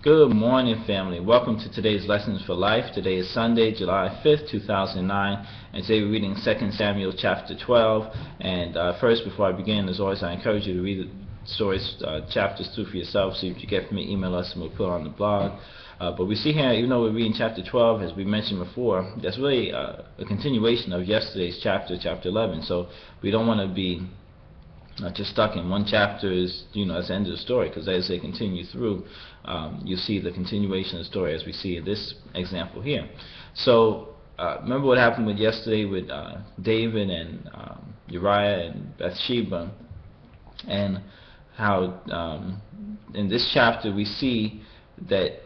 Good morning, family. Welcome to today's Lessons for Life. Today is Sunday, July 5th, 2009, and today we're reading 2 Samuel chapter 12. And first, before I begin, as always, I encourage you to read the stories, chapters through for yourself. See what you get from me, email us, and we'll put it on the blog. But we see here, even though we're reading chapter 12, as we mentioned before, that's really a continuation of yesterday's chapter 11. So we don't want to be just stuck in one chapter as the end of the story, because as they continue through, you see the continuation of the story as we see in this example here. So remember what happened with yesterday with David and Uriah and Bathsheba, and how in this chapter we see that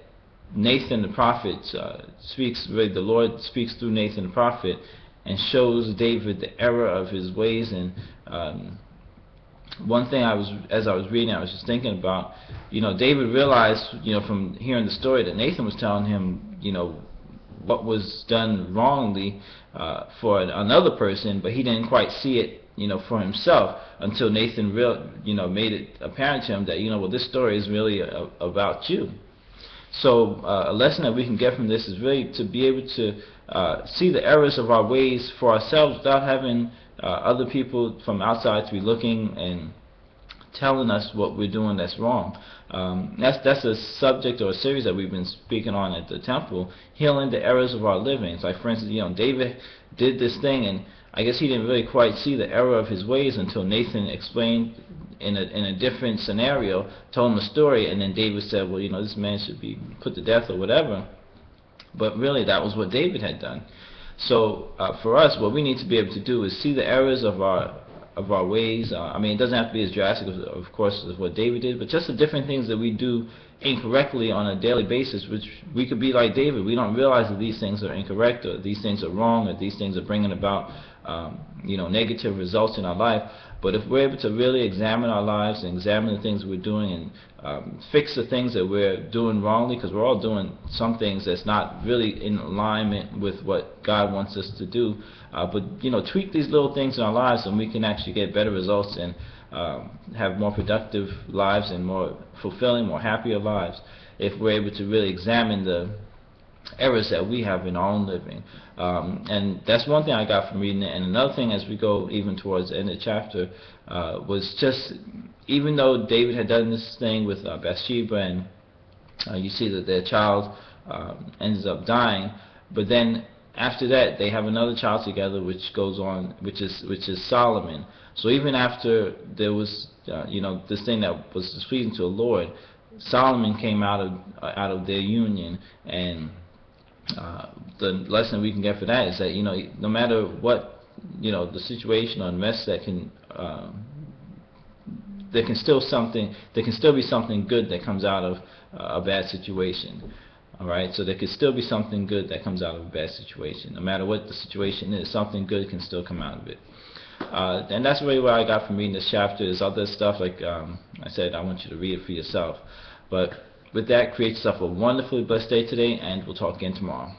Nathan the prophet the Lord speaks through Nathan the prophet and shows David the error of his ways. And one thing as I was reading, I was just thinking about, David realized, from hearing the story, that Nathan was telling him, what was done wrongly for another person, but he didn't quite see it, for himself, until Nathan made it apparent to him that, this story is really about you. So a lesson that we can get from this is really to be able to see the errors of our ways for ourselves without having other people from outside to be looking and telling us what we're doing that's wrong. That's a subject or a series that we've been speaking on at the temple, healing the errors of our living. So like, for instance, David did this thing, and I guess he didn't really quite see the error of his ways until Nathan explained in a different scenario, told him a story, and then David said, well, this man should be put to death or whatever. But really, that was what David had done. So for us, what we need to be able to do is see the errors of our ways. I mean, it doesn't have to be as drastic, of course, as what David did, but just the different things that we do incorrectly on a daily basis, which we could be like David. We don't realize that these things are incorrect, or these things are wrong, or these things are bringing about negative results in our life. But if we're able to really examine our lives and examine the things we're doing and fix the things that we're doing wrongly, because we're all doing some things that's not really in alignment with what God wants us to do, but tweak these little things in our lives, and we can actually get better results and have more productive lives and more fulfilling, more happier lives if we're able to really examine the errors that we have in our own living. And that's one thing I got from reading it. And another thing, as we go even towards the end of the chapter, was just, even though David had done this thing with Bathsheba, and you see that their child ends up dying, but then after that they have another child together, which goes on, which is Solomon. So even after there was this thing that was displeasing to the Lord, Solomon came out of their union. And the lesson we can get for that is that no matter what the situation or mess that there can still be something good that comes out of a bad situation. All right, so there can still be something good that comes out of a bad situation. No matter what the situation is, something good can still come out of it. And that's really what I got from reading this chapter. There's other stuff, like I said, I want you to read it for yourself. But with that, create yourself a wonderfully blessed day today, and we'll talk again tomorrow.